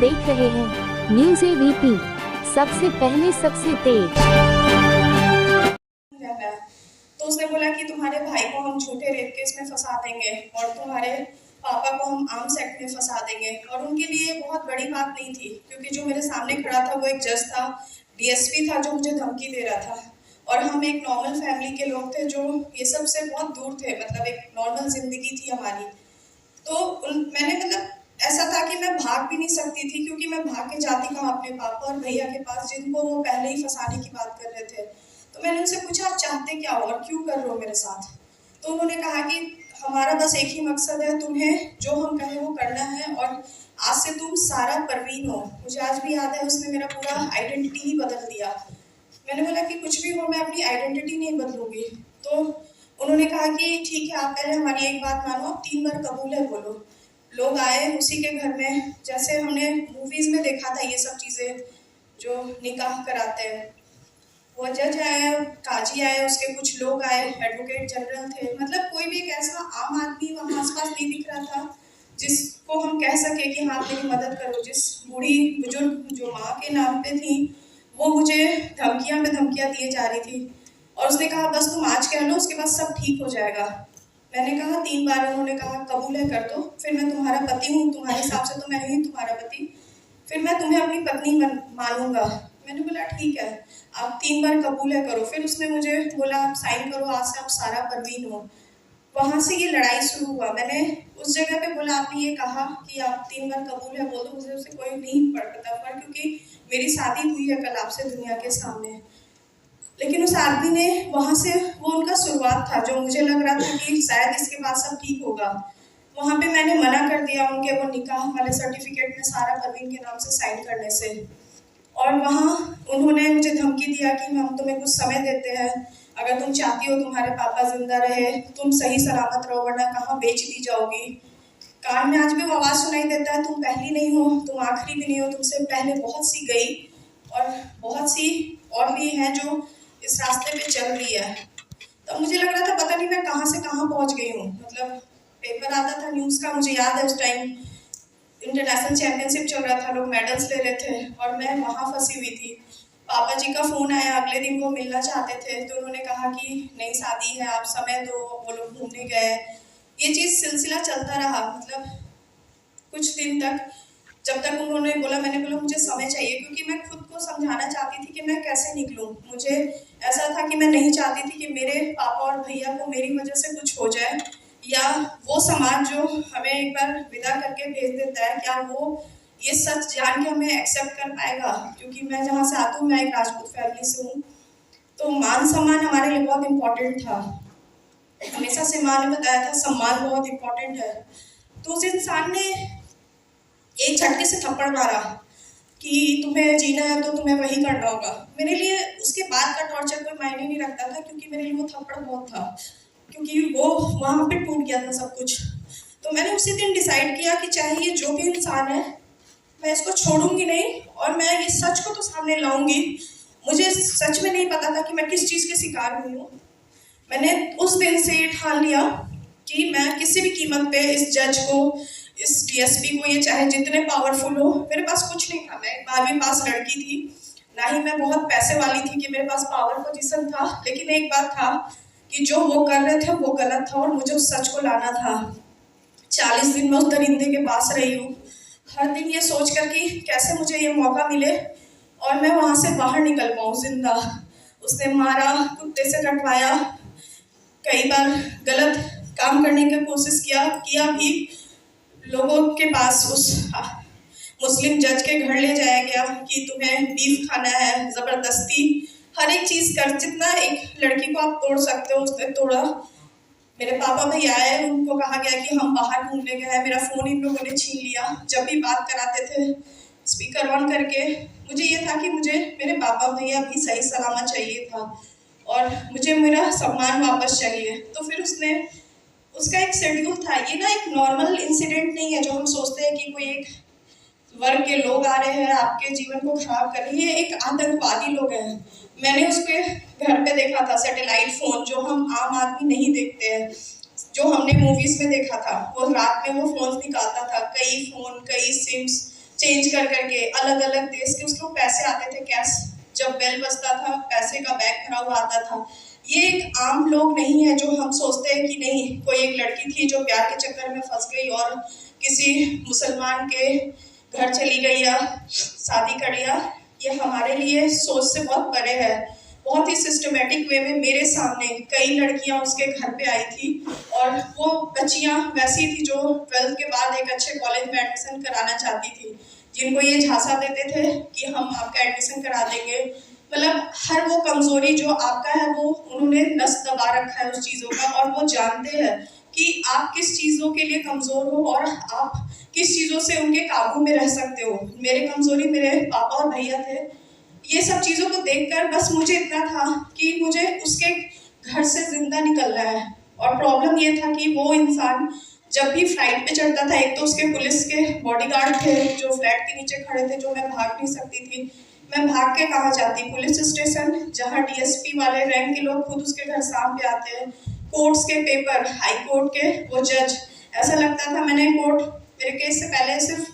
देख रहे हैं न्यूज़ एबीपी, सबसे पहले सबसे तेज। तो उसने बोला कि तुम्हारे भाई को हम झूठे रेप केस में फंसा देंगे और तुम्हारे पापा को हम आर्म्स एक्ट में फंसा देंगे। और उनके लिए बहुत बड़ी बात नहीं थी, क्योंकि जो मेरे सामने खड़ा था वो एक जज था, डीएसपी था, जो मुझे धमकी दे रहा था। और हम एक नॉर्मल फैमिली के लोग थे जो ये सब से बहुत दूर थे, मतलब एक नॉर्मल जिंदगी थी हमारी। तो मैंने ऐसा था कि मैं भाग भी नहीं सकती थी, क्योंकि मैं भाग के जाती कहाँ अपने पापा और भैया के पास, जिनको वो पहले ही फंसाने की बात कर रहे थे। तो मैंने उनसे पूछा, आप चाहते क्या हो और क्यों कर रहे हो मेरे साथ? तो उन्होंने कहा कि हमारा बस एक ही मकसद है, तुम्हें जो हम कहें वो करना है, और आज से तुम सारा परवीन हो। मुझे आज भी याद है, उसने मेरा पूरा आइडेंटिटी ही बदल दिया। मैंने बोला कि कुछ भी हो, मैं अपनी आइडेंटिटी नहीं बदलूंगी। तो उन्होंने कहा कि ठीक है, आप पहले हमारी एक बात मानो, आप 3 बार कबूल है बोलो। लोग आए उसी के घर में, जैसे हमने मूवीज में देखा था ये सब चीज़ें, जो निकाह कराते हैं। वो जज आया, काजी आए, उसके कुछ लोग आए, एडवोकेट जनरल थे, मतलब कोई भी एक ऐसा आम आदमी वहाँ आसपास नहीं दिख रहा था जिसको हम कह सके कि हाँ मेरी मदद करो। जिस बूढ़ी बुजुर्ग जो माँ के नाम पे थी, वो मुझे धमकियाँ पे धमकियाँ दिए जा रही थी। और उसने कहा बस तुम आज कह लो, उसके बाद सब ठीक हो जाएगा। मैंने कहा 3 बार, उन्होंने कहा कबूल है कर दो, फिर मैं तुम्हारा पति हूँ, तुम्हारे हिसाब से तो मैं ही तुम्हारा पति, फिर मैं तुम्हें अपनी पत्नी मानूंगा। मैंने बोला ठीक है, आप 3 बार कबूल है करो। फिर उसने मुझे बोला आप साइन करो, आज से आप सारा परवीन हो। वहाँ से ये लड़ाई शुरू हुआ। मैंने उस जगह पे बोला, आपने ये कहा कि आप 3 बार कबूल है बोल दो, मुझे उससे कोई नहीं पड़ता फर्क, क्योंकि मेरी शादी हुई है कल आपसे दुनिया के सामने। लेकिन उस आदमी ने वहाँ से, वो उनका शुरुआत था, जो मुझे लग रहा था कि शायद इसके बाद सब ठीक होगा। वहाँ पे मैंने मना कर दिया उनके वो निकाह वाले सर्टिफिकेट में सारा परवीन के नाम से साइन करने से। और वहाँ उन्होंने मुझे धमकी दिया कि हम तुम्हें कुछ समय देते हैं, अगर तुम चाहती हो तुम्हारे पापा जिंदा रहे, तुम सही सलामत रहो, वरना कहाँ बेच दी जाओगी। कान में आज भी वो आवाज़ सुनाई देता है, तुम पहली नहीं हो, तुम आखिरी भी नहीं हो, तुमसे पहले बहुत सी गई और बहुत सी और भी हैं जो इस रास्ते पे चल रही है। तो मुझे लग रहा था पता नहीं मैं कहाँ से कहाँ पहुँच गई हूँ। मतलब पेपर आता था न्यूज़ का, मुझे याद है उस टाइम इंटरनेशनल चैंपियनशिप चल रहा था, लोग मेडल्स ले रहे थे और मैं वहाँ फंसी हुई थी। पापा जी का फ़ोन आया, अगले दिन वो मिलना चाहते थे, तो उन्होंने कहा कि नहीं शादी है, आप समय दो। वो लोग घूमने गए, ये चीज़ सिलसिला चलता रहा, मतलब कुछ दिन तक, जब तक उन्होंने बोला, मैंने बोला मुझे समय चाहिए, क्योंकि मैं खुद को समझाना चाहती थी कि मैं कैसे निकलूं। मुझे ऐसा था कि मैं नहीं चाहती थी कि मेरे पापा और भैया को मेरी वजह से कुछ हो जाए, या वो समाज जो हमें एक बार विदा करके भेज देता है, क्या वो ये सच जान के हमें एक्सेप्ट कर पाएगा। क्योंकि मैं जहाँ से आती हूँ, मैं एक राजपूत फैमिली से हूँ, तो मान सम्मान हमारे लिए बहुत इम्पोर्टेंट था। हमेशा से माँ ने बताया था सम्मान बहुत इम्पोर्टेंट है। तो उस इंसान ने एक झटके से थप्पड़ मारा कि तुम्हें जीना है तो तुम्हें वही करना होगा। मेरे लिए उसके बाद का टॉर्चर कोई मायने नहीं रखता था, क्योंकि मेरे लिए वो थप्पड़ बहुत था, क्योंकि वो वहाँ पे टूट गया था सब कुछ। तो मैंने उसी दिन डिसाइड किया कि चाहे ये जो भी इंसान है, मैं इसको छोड़ूंगी नहीं, और मैं ये सच को तो सामने लाऊंगी। मुझे सच में नहीं पता था कि मैं किस चीज़ की शिकार हुई हूँ। मैंने उस दिन से ये ठान लिया कि मैं किसी भी कीमत पे इस जज को, इस डीएसपी को, ये चाहे जितने पावरफुल हो, मेरे पास कुछ नहीं था, मैं 12वीं पास लड़की थी, ना ही मैं बहुत पैसे वाली थी कि मेरे पास पावर पोजीशन था। लेकिन एक बात था कि जो वो कर रहे थे वो गलत था, और मुझे उस सच को लाना था। 40 दिन में उस दरिंदे के पास रही हूँ, हर दिन ये सोच कर कि कैसे मुझे ये मौका मिले और मैं वहाँ से बाहर निकल पाऊँ जिंदा। उसने मारा, कुत्ते से कटवाया, कई बार गलत काम करने की कोशिश किया भी। लोगों के पास उस मुस्लिम जज के घर ले जाया गया कि तुम्हें बीफ खाना है, ज़बरदस्ती हर एक चीज़ कर, जितना एक लड़की को आप तोड़ सकते हो उसने तोड़ा। मेरे पापा भैया आए, उनको कहा गया कि हम बाहर घूमने गए हैं, मेरा फ़ोन इन लोगों ने छीन लिया। जब भी बात कराते थे स्पीकर ऑन करके, मुझे ये था कि मुझे मेरे पापा भैया भी सही सलामत चाहिए था, और मुझे मेरा सम्मान वापस चाहिए। तो फिर उसका एक शेड्यूल था। ये ना एक नॉर्मल इंसिडेंट नहीं है जो हम सोचते हैं कि कोई एक वर्ग के लोग आ रहे हैं आपके जीवन को खराब कर रहे हैं। ये एक आतंकवादी लोग हैं। मैंने उसके घर पे देखा था सैटेलाइट फ़ोन, जो हम आम आदमी नहीं देखते हैं, जो हमने मूवीज़ में देखा था। वो रात में वो फ़ोन निकालता था, कई फ़ोन, कई सिम्स, चेंज कर करके अलग अलग देश के उसको पैसे आते थे कैश, जब बेल बजता था पैसे का बैग भरा हुआ आता था। ये एक आम लोग नहीं है जो हम सोचते हैं कि नहीं कोई एक लड़की थी जो प्यार के चक्कर में फंस गई और किसी मुसलमान के घर चली गई या शादी कर लिया। ये हमारे लिए सोच से बहुत परे है। बहुत ही सिस्टमेटिक वे में मेरे सामने कई लड़कियां उसके घर पे आई थी और वो बच्चियां वैसी थी जो 12th के बाद एक अच्छे कॉलेज में एडमिशन कराना चाहती थी, जिनको ये झांसा देते थे कि हम आपका एडमिशन करा देंगे। मतलब हर वो कमजोरी जो आपका है वो उन्होंने नस दबा रखा है उस चीज़ों का, और वो जानते हैं कि आप किस चीज़ों के लिए कमज़ोर हो और आप किस चीज़ों से उनके काबू में रह सकते हो। मेरे कमज़ोरी मेरे पापा और भैया थे। ये सब चीज़ों को देखकर बस मुझे इतना था कि मुझे उसके घर से जिंदा निकलना है। और प्रॉब्लम ये था कि वो इंसान जब भी फ्लाइट पे चढ़ता था, एक तो उसके पुलिस के बॉडीगार्ड थे जो फ्लैट के नीचे खड़े थे, जो मैं भाग नहीं सकती थी। मैं भाग के कहाँ जाती, पुलिस स्टेशन जहाँ डीएसपी वाले रैंक के लोग खुद उसके घर सामने आते हैं, कोर्ट्स के पेपर, हाई कोर्ट के वो जज, ऐसा लगता था मैंने कोर्ट मेरे केस से पहले सिर्फ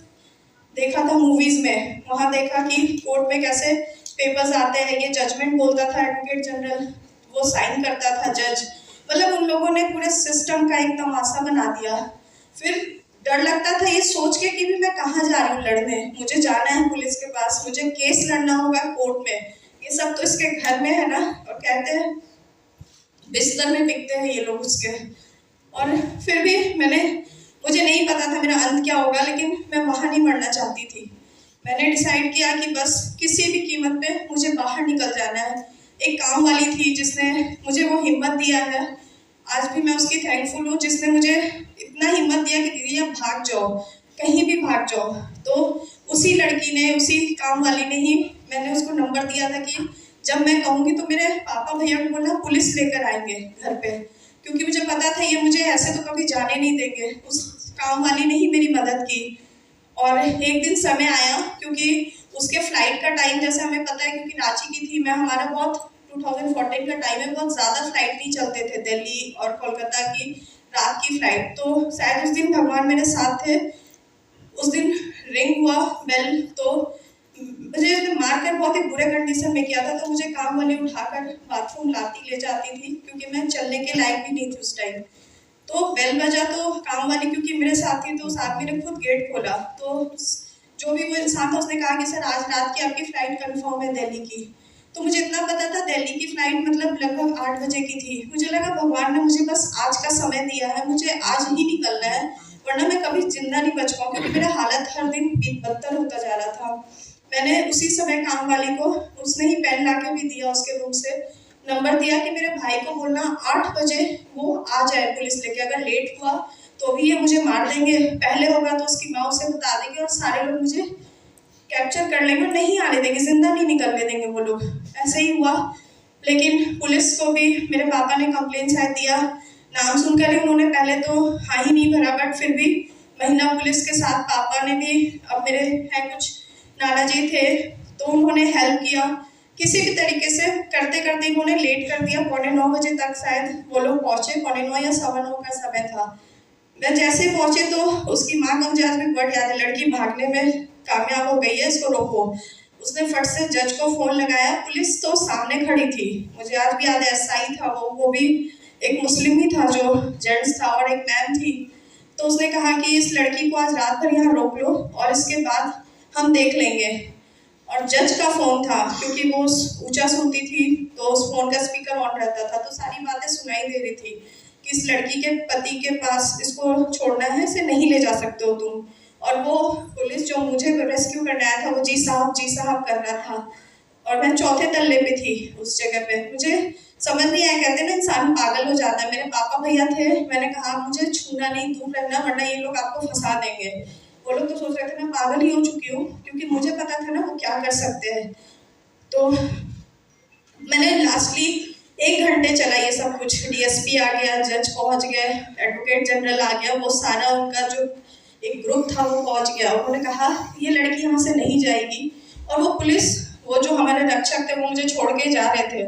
देखा था मूवीज में, वहाँ देखा कि कोर्ट में कैसे पेपर्स आते हैं, ये जजमेंट बोलता था एडवोकेट जनरल, वो साइन करता था जज। मतलब उन लोगों ने पूरे सिस्टम का एक तमाशा बना दिया। फिर डर लगता था ये सोच के कि भी मैं कहाँ जा रही हूँ लड़ने, मुझे जाना है पुलिस के पास, मुझे केस लड़ना होगा कोर्ट में, ये सब तो इसके घर में है ना। और कहते हैं बिस्तर में बिकते हैं ये लोग उसके। और फिर भी मुझे नहीं पता था मेरा अंत क्या होगा, लेकिन मैं वहाँ नहीं मरना चाहती थी। मैंने डिसाइड किया कि बस किसी भी कीमत पे मुझे बाहर निकल जाना है। एक काम वाली थी जिसने मुझे वो हिम्मत दिया है, आज भी मैं उसकी थैंकफुल हूँ, जिसने मुझे इतना हिम्मत दिया कि दीदी आप भाग जाओ, कहीं भी भाग जाओ। तो उसी लड़की ने, उसी काम वाली ने ही, मैंने उसको नंबर दिया था कि जब मैं कहूँगी तो मेरे पापा भैया को बोलना पुलिस लेकर आएंगे घर पे, क्योंकि मुझे पता था ये मुझे ऐसे तो कभी जाने नहीं देंगे। उस काम वाली ने ही मेरी मदद की। और एक दिन समय आया, क्योंकि उसके फ्लाइट का टाइम जैसे हमें पता है, क्योंकि रांची की थी मैं, हमारा बहुत 2014 का टाइम है, बहुत ज़्यादा फ्लाइट नहीं चलते थे दिल्ली और कोलकाता की रात की फ्लाइट। तो शायद उस दिन भगवान मेरे साथ थे। उस दिन रिंग हुआ बेल, तो मुझे मारकर बहुत ही बुरे कंडीशन में किया था, तो मुझे काम वाली उठाकर बाथरूम लाती ले जाती थी, क्योंकि मैं चलने के लायक भी नहीं थी उस टाइम। तो बेल बजा तो काम वाली, क्योंकि मेरे साथ थी, तो उस आदमी ने खुद गेट खोला। तो जो भी वो इंसान था उसने कहा कि सर आज रात की आपकी फ़्लाइट कंफर्म है दिल्ली की। तो मुझे इतना पता था दिल्ली की फ़्लाइट मतलब लगभग 8 बजे की थी। मुझे लगा भगवान ने मुझे बस आज का समय दिया है, मुझे आज ही निकलना है, वरना मैं कभी जिंदा नहीं बच पाऊँ, क्योंकि मेरा हालत हर दिन बदतर होता जा रहा था। मैंने उसी समय काम वाली को, उसने ही पेन ला के भी दिया उसके रूम से, नंबर दिया कि मेरे भाई को बोलना 8 बजे वो आ जाए पुलिस लेके, अगर लेट हुआ तो भी ये मुझे मार देंगे, पहले होगा तो उसकी माँ उसे बता देगी और सारे लोग मुझे कैप्चर कर लेंगे, नहीं आने देंगे, जिंदा नहीं निकलने देंगे वो लोग। ऐसे ही हुआ। लेकिन पुलिस को भी मेरे पापा ने कंप्लेन शायद दिया, नाम सुनकर ही उन्होंने पहले तो हाँ ही नहीं भरा, बट फिर भी महिला पुलिस के साथ पापा ने भी, अब मेरे हैं कुछ नाना जी थे तो उन्होंने हेल्प किया, किसी भी तरीके से करते करते इन्होंने लेट कर दिया। 8:45 बजे तक शायद वो लोग पहुँचे, 8:45 या 9:15 का समय था। मैं जैसे पहुँचे तो उसकी माँ का मुझे आज भी बहुत याद है, लड़की भागने में कामयाब हो गई है, इसको रोको। उसने फट से जज को फ़ोन लगाया, पुलिस तो सामने खड़ी थी, मुझे आज भी याद है, एसआई था वो भी एक मुस्लिम ही था जो जेंट्स था, और एक मैम थी। तो उसने कहा कि इस लड़की को आज रात भर यहाँ रोक लो और इसके बाद हम देख लेंगे। और जज का फ़ोन था, क्योंकि वो ऊंचा सुनती थी तो उस फ़ोन का स्पीकर ऑन रहता था, तो सारी बातें सुनाई दे रही थी कि इस लड़की के पति के पास इसको छोड़ना है, इसे नहीं ले जा सकते हो तुम। और वो पुलिस जो मुझे रेस्क्यू करने आया था वो जी साहब कर रहा था, और मैं 4थे तल्ले पे थी उस जगह पे। मुझे समझ नहीं आया, कहते ना इंसान पागल हो जाता है। मेरे पापा भैया थे, मैंने कहा मुझे छूना नहीं, दूर रहना, वरना ये लोग आपको फंसा देंगे। वो लोग तो सोच रहे थे मैं पागल ही हो चुकी हूँ, क्योंकि मुझे पता था ना वो क्या कर सकते हैं। तो मैंने लास्टली 1 घंटे चला ये सब कुछ, डीएसपी आ गया, जज पहुँच गए, एडवोकेट जनरल आ गया, वो सारा उनका जो एक ग्रुप था वो पहुँच गया। उन्होंने कहा ये लड़की यहाँ से नहीं जाएगी, और वो पुलिस, वो जो हमारे रक्षक थे वो मुझे छोड़ के जा रहे थे।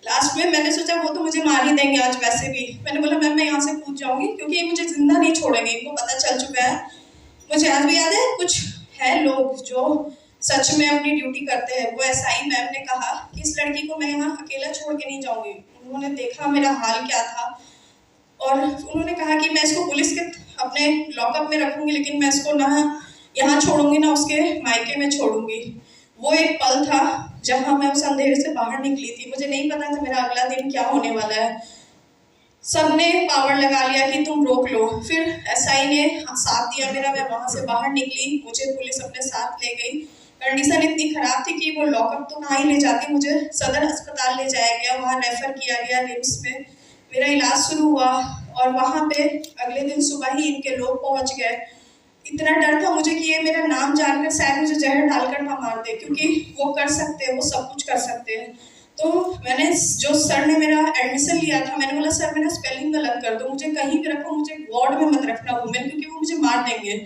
लास्ट में मैंने सोचा वो तो मुझे मार ही देंगे आज वैसे भी, मैंने बोला मैम मैं यहाँ से कूद जाऊँगी, क्योंकि ये मुझे जिंदा नहीं छोड़ेंगे, इनको पता चल चुका है। मुझे आज भी याद है, कुछ है लोग जो सच में अपनी ड्यूटी करते हैं। वो एसआई मैम ने कहा कि इस लड़की को मैं यहाँ अकेला छोड़ के नहीं जाऊंगी। उन्होंने देखा मेरा हाल क्या था और उन्होंने कहा कि मैं इसको पुलिस के अपने लॉकअप में रखूंगी, लेकिन मैं इसको ना यहाँ छोड़ूंगी ना उसके मायके में छोड़ूंगी। वो एक पल था जहाँ मैं उस अंधेरे से बाहर निकली थी। मुझे नहीं पता था मेरा अगला दिन क्या होने वाला है। सबने पावर लगा लिया कि तुम रोक लो। फिर एसआई ने साथ दिया मेरा, मैं वहां से बाहर निकली, मुझे पुलिस अपने साथ ले गई। कंडीशन इतनी खराब थी कि वो लॉकअप तो कहाँ ही ले जाती, मुझे सदर अस्पताल ले जाया गया, वहाँ रेफर किया गया रिम्स में। मेरा इलाज शुरू हुआ और वहाँ पे अगले दिन सुबह ही इनके लोग पहुँच गए। इतना डर था मुझे कि ये मेरा नाम जानकर शायद मुझे जहर डालकर ना मार दे, क्योंकि वो कर सकते हैं, वो सब कुछ कर सकते हैं। तो मैंने जो सर ने मेरा एडमिशन लिया था, मैंने बोला सर मेरा स्पेलिंग गलत कर दो, मुझे कहीं भी रखो, मुझे वार्ड में मत रखना वुमेन, क्योंकि वो मुझे मार देंगे।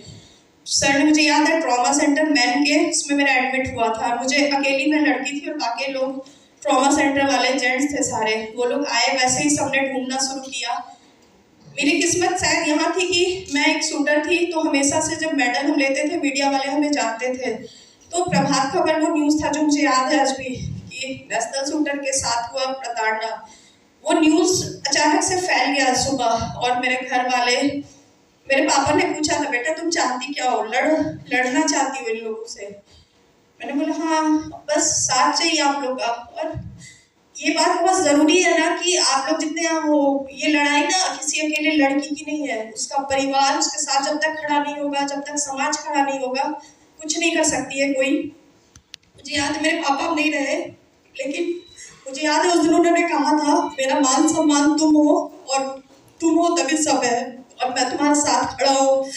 सर ने, मुझे याद है ट्रॉमा सेंटर मैन के उसमें मेरा एडमिट हुआ था। मुझे अकेली मैं लड़की थी और बाकी लोग ट्रॉमा सेंटर वाले जेंट्स थे सारे। वो लोग आए, वैसे ही सबने ढूंढना शुरू किया। मेरी किस्मत शायद यहाँ थी कि मैं एक शूटर थी, तो हमेशा से जब मेडल हम लेते थे मीडिया वाले हमें जानते थे। तो प्रभात खबर वो न्यूज़ था जो मुझे याद है आज भी कि नेशनल शूटर के साथ हुआ प्रताड़ना। वो न्यूज़ अचानक से फैल गया सुबह और मेरे घर वाले, मेरे पापा ने पूछा था बेटा तुम चाहती क्या हो, लड़ना चाहती हो इन लोगों से? मैंने बोला हाँ, बस साथ चाहिए आप लोग का। और ये बात बहुत ज़रूरी है ना कि आप लोग जितने हो, ये लड़ाई ना किसी अकेले लड़की की नहीं है, उसका परिवार उसके साथ जब तक खड़ा नहीं होगा, जब तक समाज खड़ा नहीं होगा, कुछ नहीं कर सकती है कोई। मुझे याद है मेरे पापा नहीं रहे, लेकिन मुझे याद है उस दिन उन्होंने कहा था मेरा मान सम्मान तुम हो और तुम हो तभी सब है और मैं तुम्हारे साथ खड़ा हूँ।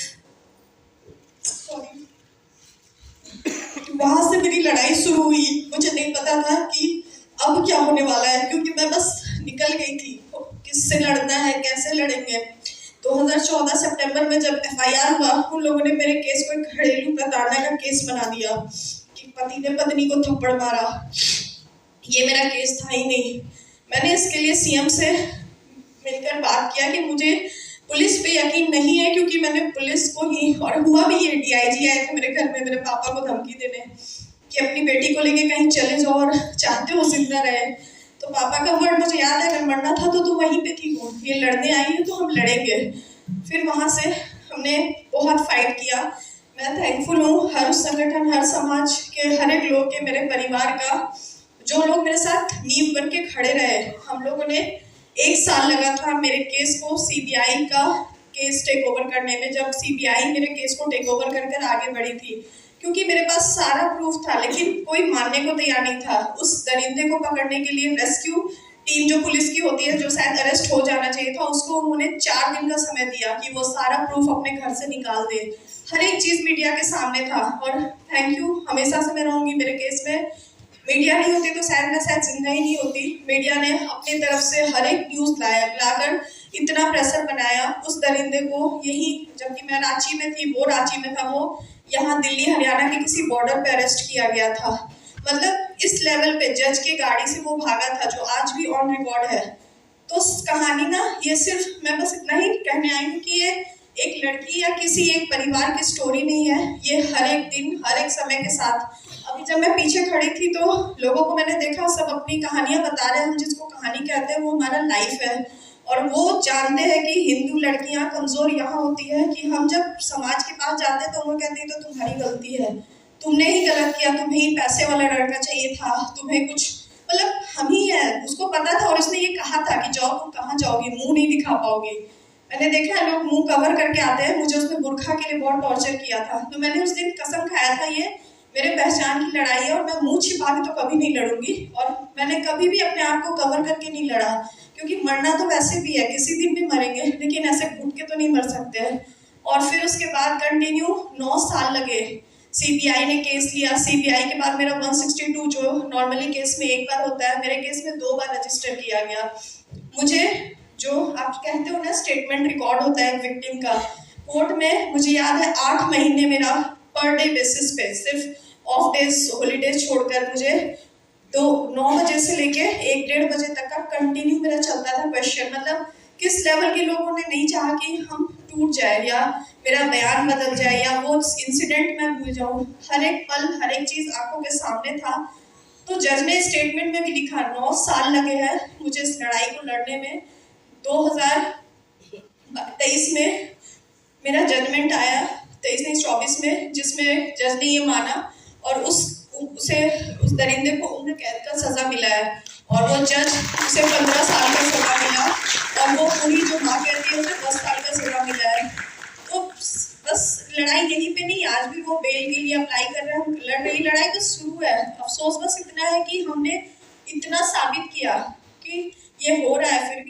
वहां से मेरी लड़ाई शुरू हुई। मुझे नहीं पता था कि अब क्या होने वाला है, क्योंकि मैं बस निकल गई थी। किससे लड़ना है, कैसे लड़ेंगे। 2014 सितंबर में जब एफआईआर हुआ, उन लोगों ने मेरे केस को एक घरेलू प्रताड़ना का केस बना दिया कि पति ने पत्नी को थप्पड़ मारा। ये मेरा केस था ही नहीं। मैंने इसके लिए सीएम से मिलकर बात किया कि मुझे पुलिस पे यकीन नहीं है, क्योंकि मैंने पुलिस को ही, और हुआ भी ये, डीआईजी आए थे मेरे घर में मेरे पापा को धमकी देने कि अपनी बेटी को लेके कहीं चले जाओ और चाहते हो जिंदा रहे। तो पापा का वर्ड मुझे याद है, अगर मरना था तो तुम वहीं पे थी, हो ये लड़ने आई है तो हम लड़ेंगे। फिर वहाँ से हमने बहुत फाइट किया। मैं थैंकफुल हूँ हर उस संगठन, हर समाज के हर एक लोग के, मेरे परिवार का, जो लोग मेरे साथ नींव बन के खड़े रहे। हम लोगों ने 1 साल लगा था मेरे केस को सीबीआई का केस टेक ओवर करने में, जब सीबीआई मेरे केस को टेक ओवर कर आगे बढ़ी थी, क्योंकि मेरे पास सारा प्रूफ था, लेकिन कोई मानने को तैयार नहीं था। उस दरिंदे को पकड़ने के लिए रेस्क्यू टीम जो पुलिस की होती है, जो शायद अरेस्ट हो जाना चाहिए था, उसको उन्होंने 4 दिन का समय दिया कि वो सारा प्रूफ अपने घर से निकाल दे। हर एक चीज़ मीडिया के सामने था और थैंक यू, हमेशा से मैं रहूँगी मेरे केस में। मीडिया नहीं होती तो शायद मैं जिंदा ही नहीं होती। मीडिया ने अपनी तरफ से हर एक न्यूज़ लाकर इतना प्रेशर बनाया उस दरिंदे को। यही जबकि मैं रांची में थी, वो रांची में था, वो यहाँ दिल्ली हरियाणा के किसी बॉर्डर पे अरेस्ट किया गया था। मतलब इस लेवल पे जज के गाड़ी से वो भागा था, जो आज भी ऑन रिकॉर्ड है। तो कहानी ना, ये सिर्फ मैं बस इतना ही कहने आई हूँ कि ये एक लड़की या किसी एक परिवार की स्टोरी नहीं है। ये हर एक दिन, हर एक समय के साथ। अभी जब मैं पीछे खड़ी थी तो लोगों को मैंने देखा, सब अपनी कहानियां बता रहे हैं। हम जिसको कहानी कहते हैं वो हमारा लाइफ है, और वो जानते हैं कि हिंदू लड़कियां कमजोर यहाँ होती है कि हम जब समाज के पास जाते हैं तो वो कहते हैं तो तुम्हारी गलती है, तुमने ही गलत किया, तुम्हें ही पैसे वाला लड़का चाहिए था, तुम्हें कुछ, मतलब हम ही है। उसको पता था और उसने ये कहा था कि जाओ, तुम कहाँ जाओगी, मुंह नहीं दिखा पाओगी। मैंने देखा है लोग मुंह कवर करके आते हैं। मुझे उसने बुरखा के लिए बहुत टॉर्चर किया था। तो मैंने उस दिन कसम खाया था ये मेरे पहचान की लड़ाई है और मैं मुंह छिपा के तो कभी नहीं लड़ूंगी। और मैंने कभी भी अपने आप को कवर करके नहीं लड़ा, क्योंकि मरना तो वैसे भी है, किसी दिन भी मरेंगे, लेकिन ऐसे घुट के तो नहीं मर सकते हैं। और फिर उसके बाद कंटिन्यू 9 साल लगे। सीबीआई ने केस लिया। सीबीआई के बाद मेरा 162 जो नॉर्मली केस में एक बार होता है, मेरे केस में 2 बार रजिस्टर किया गया। मुझे जो आप कहते हो ना स्टेटमेंट रिकॉर्ड होता है विक्टिम का, कोर्ट में मुझे याद है 8 महीने मेरा पर डे बेसिस पे, सिर्फ ऑफ डेज हॉलीडेज छोड़कर, मुझे 9 बजे से लेके 1-1:30 बजे तक का कंटिन्यू मेरा चलता था क्वेश्चन। मतलब किस लेवल के लोगों ने नहीं चाहा कि हम टूट जाए या मेरा बयान बदल जाए या वो इंसिडेंट मैं भूल जाऊँ, हर एक पल हर एक चीज़ आंखों के सामने था। तो जज ने स्टेटमेंट में भी लिखा 9 साल लगे हैं मुझे इस लड़ाई को लड़ने में। 2023 में मेरा जजमेंट आया, 23 नहीं 24 में, जिसमें जज ने ये माना और उस दरिंदे को उम्र कैद का सज़ा मिला है और वो जज उसे 15 साल का सज़ा मिला और वो पूरी जो माँ कहती है उसे 10 साल का सज़ा मिला है। तो बस लड़ाई यहीं पे नहीं, आज भी वो बेल के लिए अप्लाई कर रहे हैं, लड़ रही, लड़ाई तो शुरू है। अफसोस बस इतना है कि हमने इतना साबित किया कि ये हो रहा है फिर भी